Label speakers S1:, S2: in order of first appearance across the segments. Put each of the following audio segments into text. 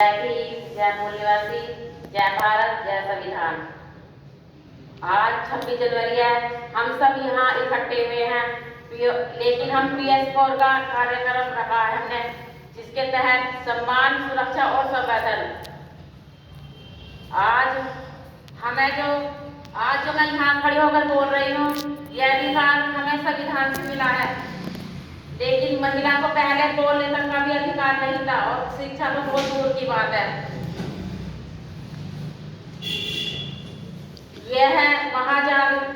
S1: जय भीम, जय मूल्यवासी, जय भारत, जय संविधान। आज 26 जनवरी है। हम सब यहाँ इकट्ठे हुए हैं, लेकिन हम PS4 का कार्यक्रम रखा है हमने, जिसके तहत सम्मान, सुरक्षा और संवर्धन। आज जो मैं यहाँ खड़ी होकर बोल रही हूँ, यह अधिकार हमें संविधान से मिला है, लेकिन महिला को पहले बोलने तक का भी अधिकार नहीं था और शिक्षा तो बहुत दूर की बात है। यह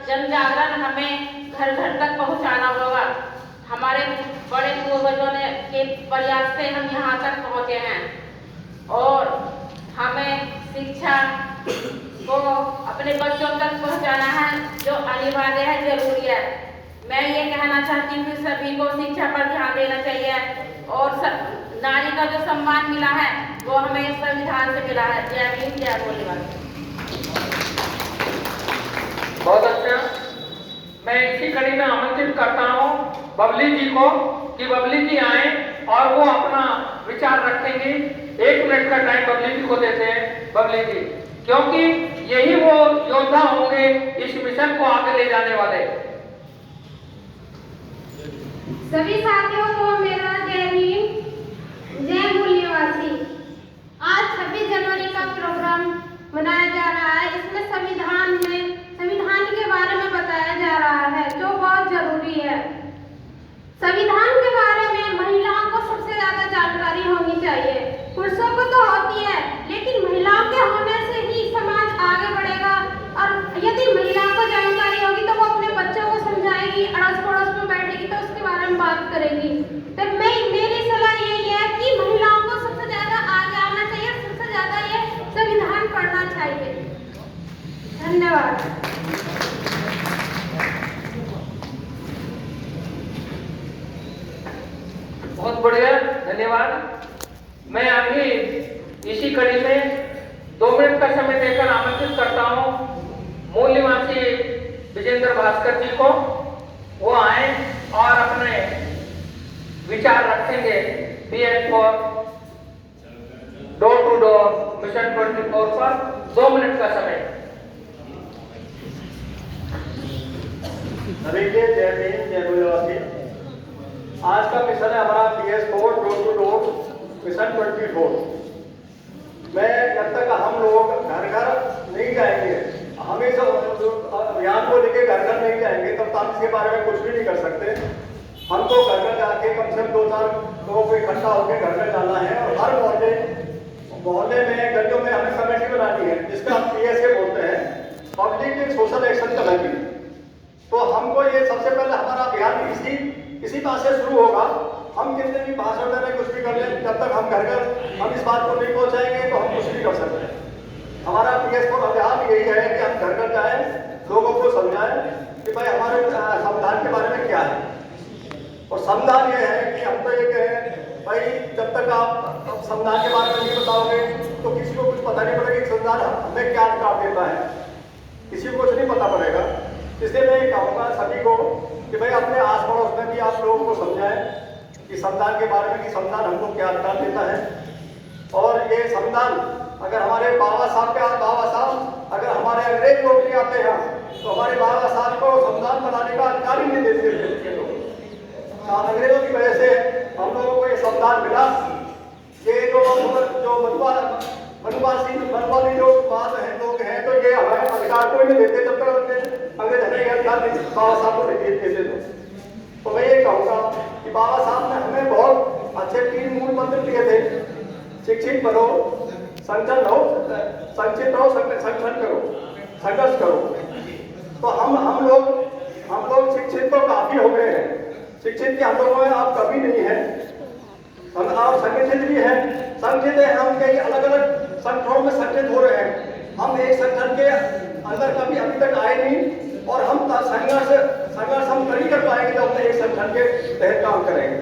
S1: जन जागरण हमें घर घर तक पहुंचाना होगा। हमारे बड़े पूर्वजों ने के प्रयास से हम यहाँ तक पहुँचे हैं और हमें शिक्षा को अपने बच्चों तक पहुँचाना है, जो अनिवार्य है, जरूरी है। मैं ये कहना चाहती हूँ कि सभी को शिक्षा पर ध्यान देना चाहिए और नारी का जो सम्मान मिला है वो हमें संविधान से मिला है। जय भीम, जय मूल्यवासी।
S2: बहुत अच्छा। मैं इसी कड़ी में आमंत्रित करता हूँ बबली जी को कि बबली जी आए और वो अपना विचार रखेंगे। 1 मिनट का टाइम बबली जी को देते हैं। बबली जी, क्योंकि यही वो योद्धा होंगे इस मिशन को आगे ले जाने वाले।
S3: सभी साथियों को मेरा जय भीम, जय मूल्यवासी। आज 26 जनवरी का प्रोग्राम मनाया जा रहा है। इसमें संविधान के बारे में बताया जा रहा है, जो बहुत जरूरी है। संविधान के बारे में महिलाओं को सबसे ज्यादा जानकारी होनी चाहिए। पुरुषों को तो होती है, लेकिन महिलाओं के होने से ही समाज आगे बढ़ेगा। और यदि महिलाओं को जानकारी होगी तो वो अपने बच्चों को समझाएगी, अड़ोस पड़ोस में बैठेगी तो उसके बारे में बात करेगी। तो मेरी सलाह यही है कि महिलाओं को सबसे ज्यादा आगे आना चाहिए, सबसे ज्यादा ये संविधान पढ़ना चाहिए। धन्यवाद।
S2: बहुत बढ़िया, धन्यवाद। मैं अभी इसी कड़ी में 2 मिनट का समय देकर आमंत्रित करता हूँ मूल्यवासी विजेंद्र भास्कर जी को। वो आए और अपने विचार रखेंगे PS4 door to door mission 24 पर। 2 मिनट का समय।
S4: सभी के जय भीम, जय मूल्यवासी। आज का मिशन है हमारा PS4 door to door mission 24। मैं जब तक हम लोग घर घर नहीं जाएंगे, हमें सब अभियान को लेकर घर घर नहीं जाएंगे, तब तक इसके बारे में कुछ भी नहीं कर सकते। हमको घर घर जाके कम से कम 2-4 लोगों को इकट्ठा होकर घर घर जाना है और हर मोहल्ले में, गलियों में हमें कमेटी बनानी है, जिसका हम PSA बोलते हैं, पब्लिक सोशल एक्शन कमेटी। तो हमको ये सबसे पहले हमारा अभियान इसी बात से शुरू होगा। हम कितने भी भाषण में कुछ भी कर लें, जब तक हम घर घर हम इस बात को नहीं पहुंचाएंगे तो हम कुछ नहीं कर सकते। हमारा PS4 अभियान यही है कि हम घर घर जाएं, लोगों को समझाएं कि भाई हमारे संविधान के बारे में क्या है। और संविधान ये है कि हम तो ये कहें भाई, जब तक आप संविधान के बारे में नहीं बताओगे तो किसी को कुछ पता नहीं पड़ेगा कि संविधान हमें क्या अधिकार देता है, किसी को कुछ नहीं पता पड़ेगा। इसलिए मैं कहूँगा सभी को कि भाई अपने आस पड़ोस में भी आप लोगों को समझाएं कि संविधान के बारे में, कि संविधान हमको क्या अधिकार देता है। और ये संविधान अगर हमारे बाबा साहब अगर हमारे अंग्रेज लोग नहीं आते हैं तो हमारे बाबा साहब को संविधान बनाने का अधिकार ही नहीं देते थे लोग। अंग्रेजों की वजह से हम लोगों को ये संविधान मिला। ये जो बनवासी जो बात है लोग हैं, तो ये हमारे अधिकार को ही नहीं देते जब तक अंग्रेज हमें अधिकार बाबा साहब को नहीं देते थे। तो मैं ये कहूँगा कि बाबा साहब ने हमें बहुत अच्छे 3 मूल मंत्र दिए थे। शिक्षित बनो, संगठन रहो, संचित रहो, संगठन करो, संघर्ष करो। तो हम लोग शिक्षित तो काफी हो गए हैं। शिक्षित के हम लोगों में आप कभी नहीं है, आप संगठित भी हैं। संगठित है, हम कई अलग अलग संगठनों में संगठित हो रहे हैं। हम एक संगठन के अंदर कभी अभी तक आए नहीं और हम संघर्ष हम नहीं कर पाएंगे जब हम एक संगठन के तहत काम करेंगे।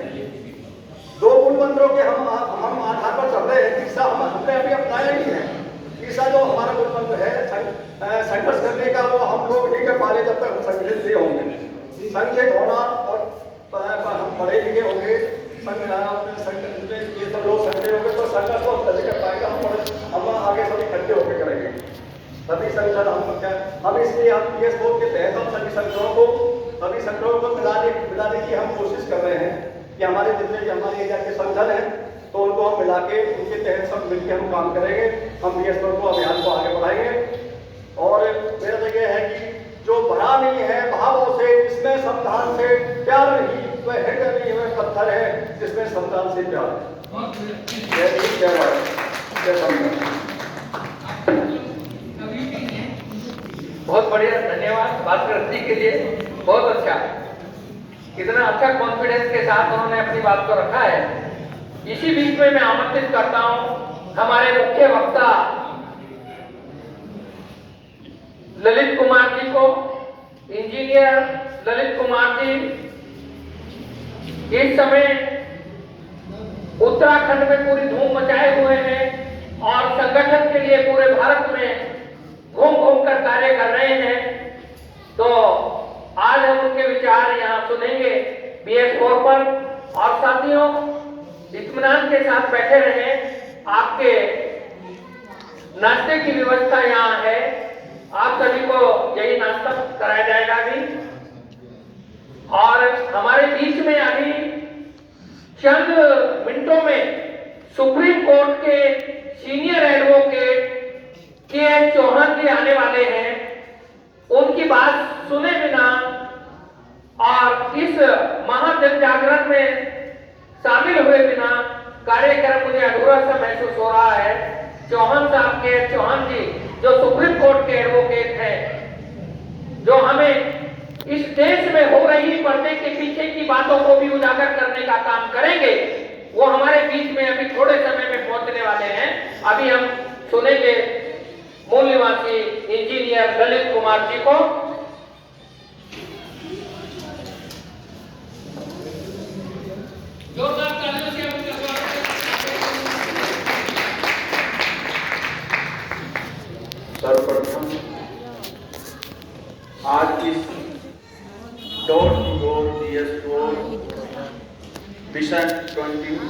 S4: 2 मूल मंत्रों के हम आधार पर चल रहे हैं। तीसरा हमने अभी अपनाया नहीं है। तीसरा जो हमारा मूल मंत्र है संघर्ष करने का, वो हम लोग नहीं कर पा रहे जब तक हम संगठित नहीं होंगे। संगठित होना और हम पढ़े लिखे होंगे, ये सब लोग संगठित होंगे तो संघर्ष को कर पाएगा। सर हम इसलिए हम पीएस बोर्ड के तहत हम सभी संगठनों को मिलाने की हम कोशिश कर रहे हैं कि हमारे जितने भी हमारे एरिया के संगठन हैं तो उनको हम मिला के उनके तहत सब मिलकर हम काम करेंगे। हम पीएस बोर्ड को अभियान को आगे बढ़ाएंगे। और मेरा तो यह है कि जो भरा नहीं है भावों से, जिसमें संविधान से प्यार नहीं, वह हृदय नहीं, वह पत्थर है जिसमें संविधान से प्यार है।
S2: बहुत बढ़िया, धन्यवाद भास्कर जी के लिए, बहुत अच्छा। कितना अच्छा कॉन्फिडेंस के साथ उन्होंने अपनी बात को रखा है। इसी बीच में मैं आमंत्रित करता हूं हमारे मुख्य वक्ता ललित कुमार जी को। इंजीनियर ललित कुमार जी इस समय उत्तराखंड में पूरी धूम मचाए हुए हैं और संगठन के लिए पूरे भारत में घूम घूम कर कार्य कर रहे हैं। तो आज हम उनके विचार यहाँ सुनेंगे BS4 पर। और साथियों, इत्मीनान के साथ बैठे रहें, आपके नाश्ते की व्यवस्था यहाँ है, आप सभी को यही नाश्ता कराया जाएगा अभी। और हमारे बीच में अभी चंद मिनटों में सुप्रीम कोर्ट के सीनियर एडवोकेट KS चौहान जी आने वाले हैं। उनकी बात सुने बिना और इस महाजन जागरण में शामिल हुए बिना कार्यक्रम मुझे अधूरा सा महसूस हो रहा है। चौहान साहब KS चौहान जी जो सुप्रीम कोर्ट के एडवोकेट हैं, जो हमें इस देश में हो रही पर्दे के पीछे की बातों को भी उजागर करने का काम करेंगे, वो हमारे बीच में अभी थोड़े समय में पहुंचने वाले हैं। अभी हम सुनेंगे मूल निवासी इंजीनियर ललित कुमार जी को। जोरदार तालियों से उनका स्वागत है।
S5: सर्वप्रथम आज इस door to door BS4 mission 24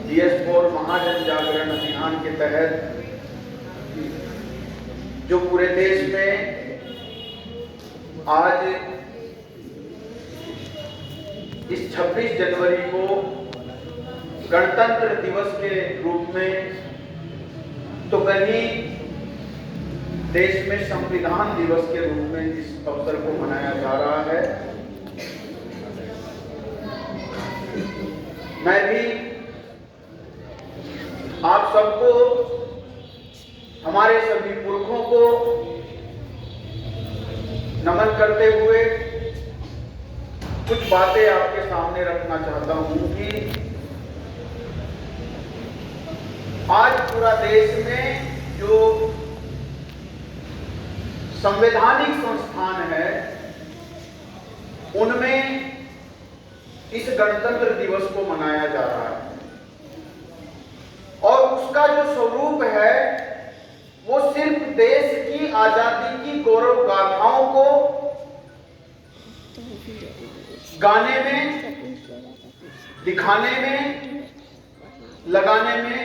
S5: BS4 महाजन जागरण अभियान के तहत जो पूरे देश में आज इस 26 जनवरी को गणतंत्र दिवस के रूप में, तो कहीं देश में संविधान दिवस के रूप में इस अवसर को मनाया जा रहा है। मैं भी आप सबको, हमारे सभी पुरखों को नमन करते हुए कुछ बातें आपके सामने रखना चाहता हूं कि आज पूरा देश में जो संवैधानिक संस्थान है उनमें इस गणतंत्र दिवस को मनाया जा रहा है और उसका जो स्वरूप है वो सिर्फ देश की आजादी की गौरव गाथाओं को गाने में, दिखाने में, लगाने में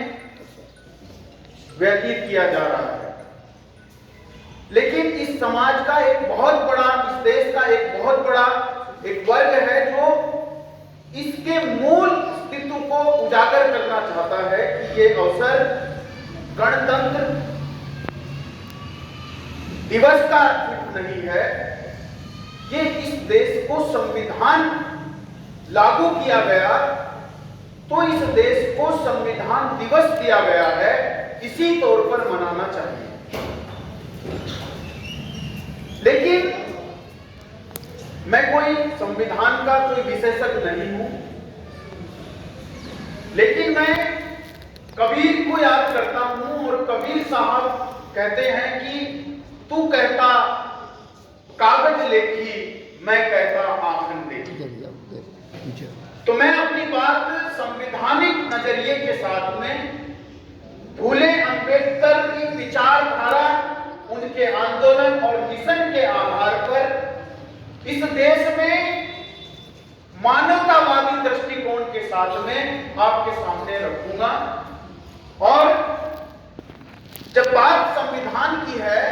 S5: व्यतीत किया जा रहा है। लेकिन इस समाज का एक बहुत बड़ा, इस देश का एक बहुत बड़ा एक वर्ग है जो इसके मूल अस्तित्व को उजागर करना चाहता है कि ये अवसर गणतंत्र दिवस का सिर्फ नहीं है, ये इस देश को संविधान लागू किया गया तो इस देश को संविधान दिवस दिया गया है, इसी तौर पर मनाना चाहिए। लेकिन मैं कोई संविधान का कोई विशेषज्ञ नहीं हूं, लेकिन मैं कबीर को याद करता हूं और कबीर साहब कहते हैं कि तू कहता कागज लेखी, मैं कहता आखन देखी। तो मैं अपनी बात संवैधानिक नजरिए के साथ में फूले अंबेडकर की विचारधारा, उनके आंदोलन और मिशन के आधार पर इस देश में मानवतावादी दृष्टिकोण के साथ में आपके सामने रखूंगा। और जब बात संविधान की है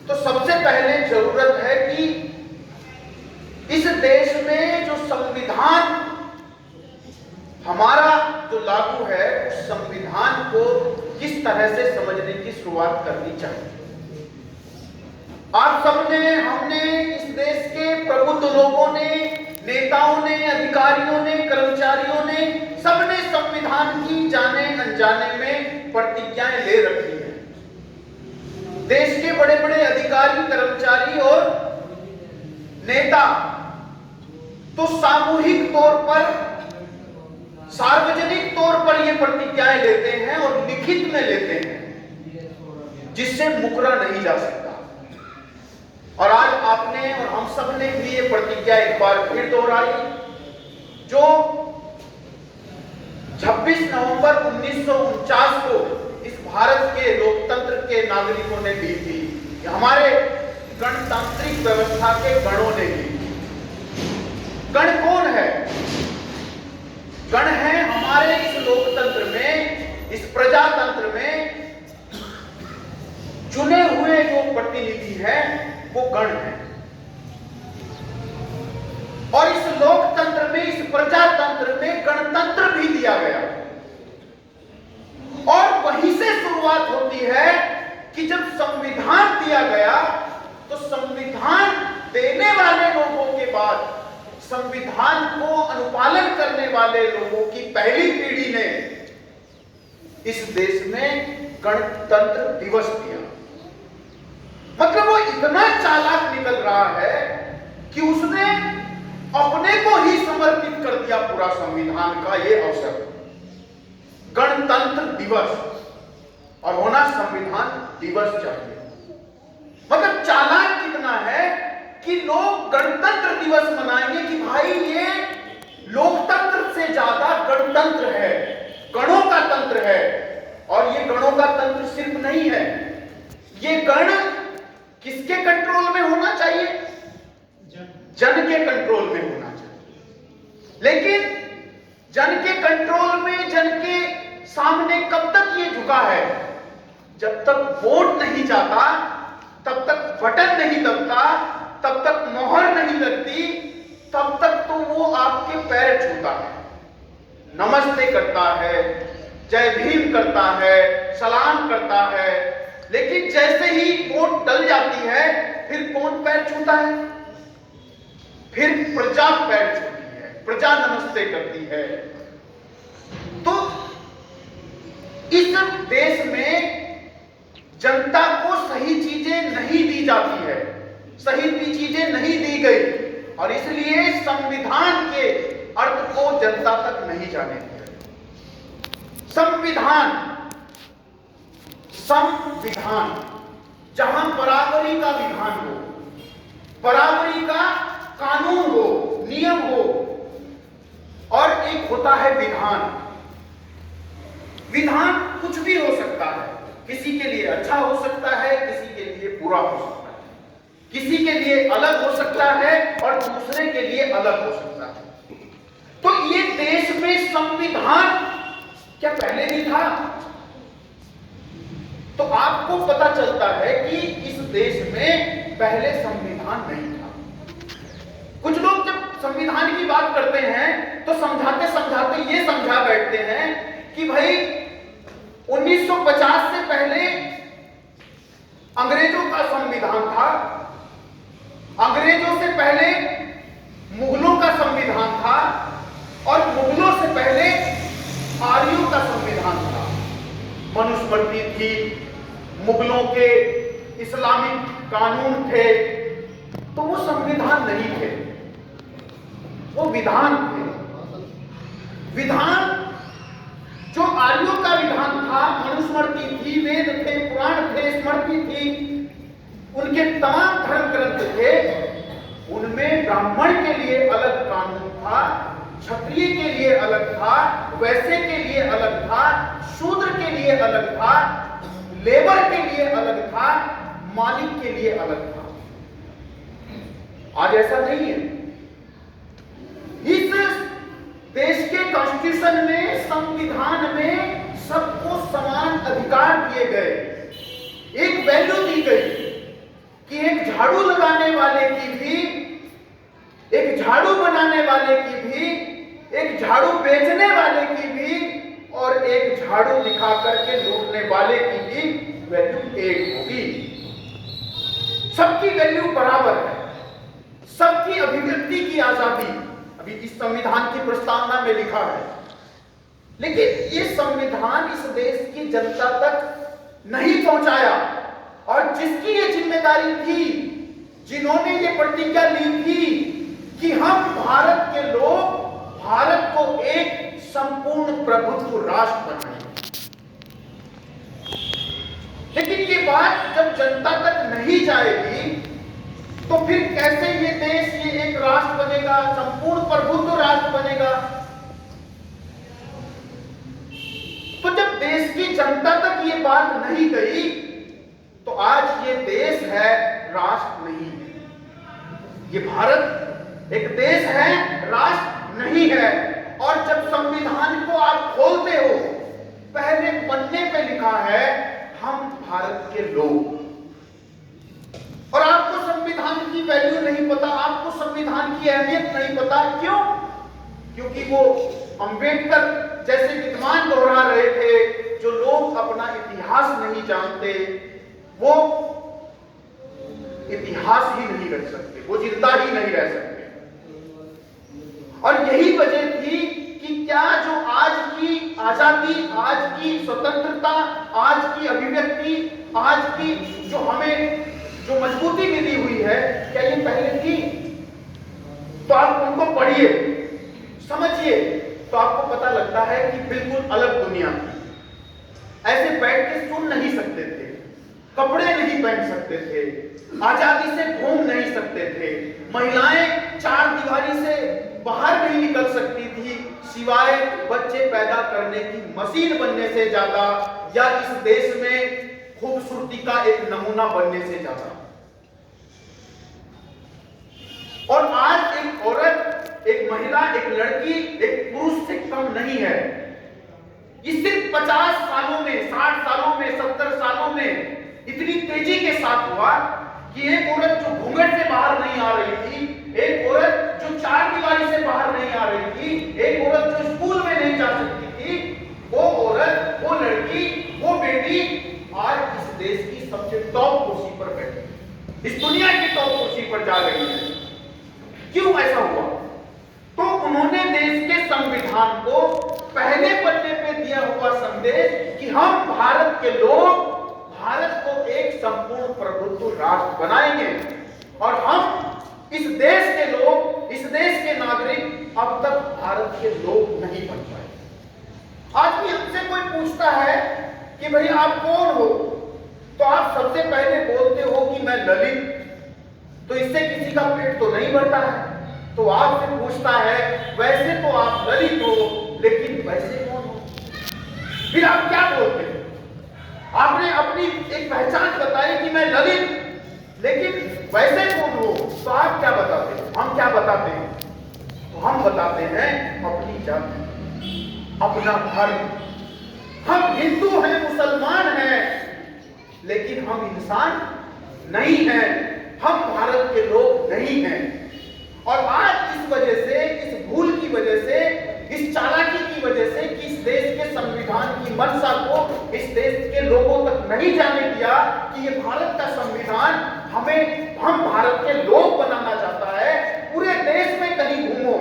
S5: तो सबसे पहले जरूरत है कि इस देश में जो संविधान हमारा जो लागू है उस संविधान को किस तरह से समझने की शुरुआत करनी चाहिए। आप सबने, हमने, इस देश के प्रबुद्ध लोगों ने, नेताओं ने, अधिकारियों ने, कर्मचारियों ने, सबने संविधान की जाने अनजाने में प्रतिज्ञाएं ले रखी हैं। देश के बड़े बड़े अधिकारी, कर्मचारी और नेता तो सामूहिक तौर पर, सार्वजनिक तौर पर ये प्रतिज्ञाएं लेते हैं और लिखित में लेते हैं, जिससे मुकरा नहीं जा सकता। और आज आपने और हम सब ने भी ये प्रतिज्ञा एक बार फिर दोहराई, जो 26 नवंबर 1949 को इस भारत के लोकतंत्र के नागरिकों ने दी थी, हमारे गणतांत्रिक व्यवस्था के गणों ने दी थी। गण कौन है? गण है हमारे इस लोकतंत्र में, इस प्रजातंत्र में चुने हुए जो प्रतिनिधि हैं वो गण है। और इस लोकतंत्र में, इस प्रजातंत्र में गणतंत्र भी दिया गया और वहीं से शुरुआत होती है कि जब संविधान दिया गया तो संविधान देने वाले लोगों के बाद संविधान को अनुपालन करने वाले लोगों की पहली पीढ़ी ने इस देश में गणतंत्र दिवस दिया। मतलब वो इतना चालाक निकल रहा है कि उसने अपने को ही समर्पित कर दिया पूरा संविधान का ये अवसर, गणतंत्र दिवस, और होना संविधान दिवस चाहिए। मतलब चालाक कितना है कि लोग गणतंत्र दिवस मनाएंगे कि भाई ये लोकतंत्र से ज्यादा गणतंत्र है, गणों का तंत्र है। और ये गणों का तंत्र सिर्फ नहीं है, ये गण किसके कंट्रोल में होना चाहिए? जन के कंट्रोल में होना चाहिए। लेकिन जन के कंट्रोल में, जन के सामने कब तक ये झुका है? जब तक वोट नहीं जाता, तब तक बटन नहीं दबता, तब तक मोहर नहीं लगती, तब तक तो वो आपके पैर छूता है, नमस्ते करता है, जय भीम करता है, सलाम करता है। लेकिन जैसे ही वोट डल जाती है फिर कौन पैर छूता है? फिर प्रजा पैर छूती है, प्रजा नमस्ते करती है। तो इस देश में जनता को सही चीजें नहीं दी जाती है, सही चीजें नहीं दी गई और इसलिए संविधान के अर्थ को जनता तक नहीं जाने दिया। संविधान जहां बराबरी का विधान हो, बराबरी का कानून हो, नियम हो, और एक होता है विधान। विधान कुछ भी हो सकता है, किसी के लिए अच्छा हो सकता है, किसी के लिए बुरा हो सकता है, किसी के लिए अलग हो सकता है और दूसरे के लिए अलग हो सकता है। तो ये देश में संविधान क्या पहले नहीं था? तो आपको पता चलता है कि इस देश में पहले संविधान नहीं था। कुछ लोग जब संविधान की बात करते हैं तो समझाते समझाते ये समझा बैठते हैं कि भाई 1950 से पहले अंग्रेजों का संविधान था, अंग्रेजों से पहले मुगलों का संविधान था और मुगलों से पहले आर्यों का संविधान था। मनुस्मृति थी, मुगलों के इस्लामिक कानून थे, तो वो संविधान नहीं थे, वो विधान थे। विधान जो आर्यों का विधान था, मनुस्मृति थी, वेद थे, पुराण थे, स्मृति थी, उनके तमाम धर्म ग्रंथ थे, उनमें ब्राह्मण के लिए अलग कानून था, क्षत्रिय के लिए अलग था, वैश्य के लिए अलग था, शूद्र के लिए अलग था, लेबर के लिए अलग था, मालिक के लिए अलग था। आज ऐसा नहीं है। इस देश के कॉन्स्टिट्यूशन में, संविधान में सबको समान अधिकार दिए गए, एक वैल्यू दी गई कि एक झाड़ू लगाने वाले की भी, एक झाड़ू बनाने वाले की भी, एक झाड़ू बेचने वाले की भी और एक झाड़ू दिखा करके लूटने वाले की भी वैल्यू एक होगी। सबकी वैल्यू बराबर है, सबकी अभिव्यक्ति की आजादी अभी इस संविधान की प्रस्तावना में लिखा है। लेकिन ये संविधान इस देश की जनता तक नहीं पहुंचाया और जिसकी ये जिम्मेदारी थी, जिन्होंने ये प्रतिज्ञा ली थी कि हम भारत के लोग भारत को एक संपूर्ण प्रभुत्व राष्ट्र बनाएंगे, लेकिन ये बात जब जनता तक नहीं जाएगी तो फिर कैसे ये देश ये एक राष्ट्र बनेगा, संपूर्ण प्रभुत्व राष्ट्र बनेगा? तो जब देश की जनता तक ये बात नहीं गई तो आज ये देश है, राष्ट्र नहीं है। ये भारत एक देश है, राष्ट्र नहीं है। और जब संविधान को आप खोलते हो, पहले पन्ने पे लिखा है हम भारत के लोग, और आपको संविधान की वैल्यू नहीं पता, आपको संविधान की अहमियत नहीं पता। क्यों? क्योंकि वो अंबेडकर जैसे विद्वान दोहरा रहे थे, जो लोग अपना इतिहास नहीं जानते वो इतिहास ही नहीं रख सकते, वो जिंदा ही नहीं रह सकते। और यही वजह थी कि क्या जो आज की आजादी, आज की स्वतंत्रता, आज की अभिव्यक्ति, आज की जो हमें जो मजबूती मिली हुई है, क्या ये पहले थी? तो आप उनको पढ़िए, समझिए, तो आपको पता लगता है कि बिल्कुल अलग दुनिया थी। ऐसे बैठ के सुन नहीं सकते थे, कपड़े नहीं पहन सकते थे, आजादी से घूम नहीं सकते थे, महिलाएं चार दीवारी से बाहर नहीं निकल सकती थी, सिवाय बच्चे पैदा करने की मशीन बनने से ज्यादा या इस देश में खूबसूरती का एक नमूना बनने से ज्यादा। और आज एक औरत, एक महिला, एक लड़की, एक पुरुष से कम नहीं है। ये सिर्फ 50 सालों में, 60 सालों में, 70 सालों में इतनी तेजी के साथ हुआ कि एक औरत जो घूंघट से बाहर नहीं आ रही थी, एक औरत जो चार दीवारी से बाहर नहीं आ रही थी, एक औरत जो स्कूल में नहीं जा सकती थी, वो औरत, वो लड़की, वो बेटी आज इस देश की सबसे टॉप कुर्सी पर बैठी, इस दुनिया की टॉप कुर्सी पर जा रही है। क्यों ऐसा हुआ? तो उन्होंने देश के संविधान को पहले पन्ने पे दिया हुआ संदेश कि हम भारत के लोग भारत को एक संपूर्ण प्रभुत्व राष्ट्र बनाएंगे और हम इस देश के लोग, इस देश के नागरिक अब तक भारत के लोग नहीं बन पाए। आज भी हमसे कोई पूछता है कि भाई आप कौन हो, तो आप सबसे पहले बोलते हो कि मैं ललित, तो इससे किसी का पेट तो नहीं भरता है। तो आपसे पूछता है वैसे तो आप ललित हो, लेकिन वैसे कौन हो? फिर आप क्या बोलते हैं? आपने अपनी एक पहचान बताई कि मैं ललित, लेकिन वैसे कौन हो? तो आप क्या बताते हैं? हम क्या बताते हैं? तो हम बताते हैं अपनी जाति, अपना धर्म। हम हिंदू हैं, मुसलमान हैं, लेकिन हम इंसान नहीं हैं, हम भारत के लोग नहीं हैं। और आज इस वजह से, इस भूल की वजह से, इस चालाकी की वजह से कि इस देश के संविधान की मंशा को इस देश के लोगों तक नहीं जाने दिया कि ये भारत का संविधान हम भारत के लोग बनाना चाहता है। पूरे देश में कहीं घूमो,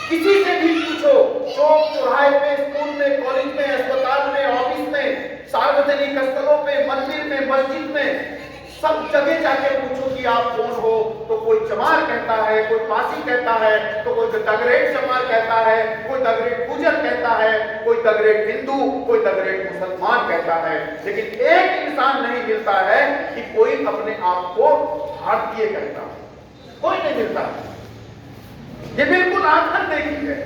S5: किसी से भी पूछो, चौक चौराहे पे, स्कूल में, कॉलेज में, अस्पताल में, ऑफिस में, सार्वजनिक स्थलों पे, मंदिर में, मस्जिद में, सब जगह जाके पूछो कि आप कौन हो, तो कोई चमार कहता है, कोई पासी कहता है, तो कोई दगरेट चमार कहता है, कोई दगरेट गुजर कहता है, कोई दगरेट हिंदू, कोई दगरेट मुसलमान कहता है। लेकिन एक इंसान नहीं मिलता है कि कोई अपने आप को भारतीय कहता है, कोई नहीं मिलता। ये बिल्कुल आंखन देखी है,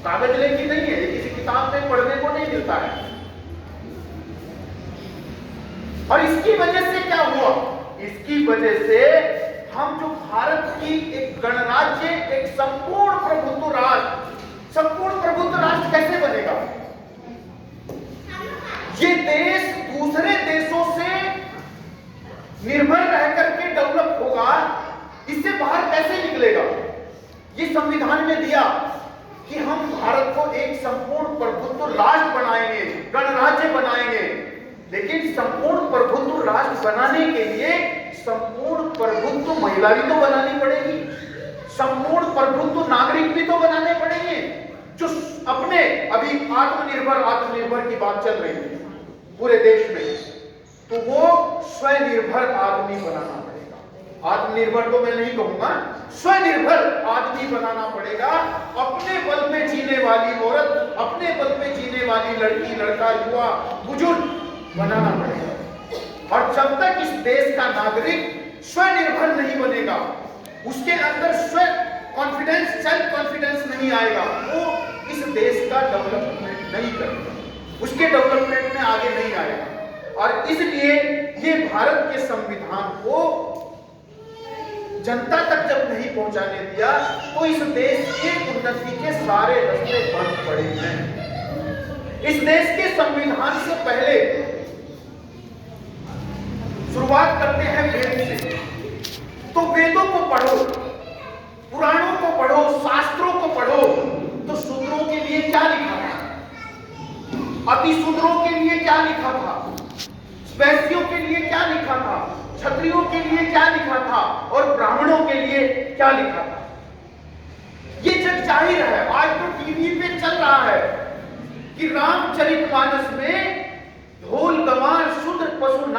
S5: कागज लेखी नहीं है, ये किसी किताब में पढ़ने को नहीं मिलता है। और इसकी वजह से क्या हुआ? इसकी वजह से हम जो भारत की एक गणराज्य, एक संपूर्ण प्रभुत्व राष्ट्र कैसे बनेगा? इससे बाहर कैसे निकलेगा? ये संविधान में दिया कि हम भारत को एक संपूर्ण प्रभुत्व राष्ट्र बनाएंगे, गणराज्य बनाएंगे। लेकिन संपूर्ण प्रभुत्व राष्ट्र बनाने के लिए संपूर्ण प्रभुत्व महिला भी तो बनानी पड़ेगी, संपूर्ण प्रभुत्व नागरिक भी तो बनाने पड़ेंगे, जो अपने अभी आत्मनिर्भर की बात चल रही है पूरे देश में, तो वो स्वनिर्भर आदमी बनाना पड़ेगा। आत्मनिर्भर तो मैं नहीं कहूंगा, स्वनिर्भर आदमी बनाना पड़ेगा। अपने बल पे जीने वाली औरत, अपने बल पे जीने वाली लड़की, लड़का, युवा, बुजुर्ग बनाना पड़ेगा। और जब तक इस देश का नागरिक स्वनिर्भर नहीं बनेगा, उसके अंदर स्व कॉन्फिडेंस, सेल्फ कॉन्फिडेंस नहीं आएगा, वो इस देश का डेवलपमेंट नहीं करेगा, उसके डेवलपमेंट में आगे नहीं आएगा। और इसलिए ये भारत के संविधान को जनता तक जब नहीं पहुंचाने दिया, तो इस देश की उन्नति के सारे रास्ते बंद पड़े हैं। इस देश के संविधान से पहले शुरुआत करते हैं वेद से। तो वेदों को पढ़ो, पुराणों को पढ़ो, शास्त्रों को पढ़ो, तो शूद्रों के लिए क्या लिखा था, अतिशूद्रों के लिए क्या लिखा था, वैश्यों के लिए क्या लिखा था, क्षत्रियों के लिए क्या लिखा था, और ब्राह्मणों के लिए क्या लिखा था। ये जग जाहिर है, आज तो टीवी पे चल रहा है कि रामचरितमानस में ढोल गवार शूद्र पशु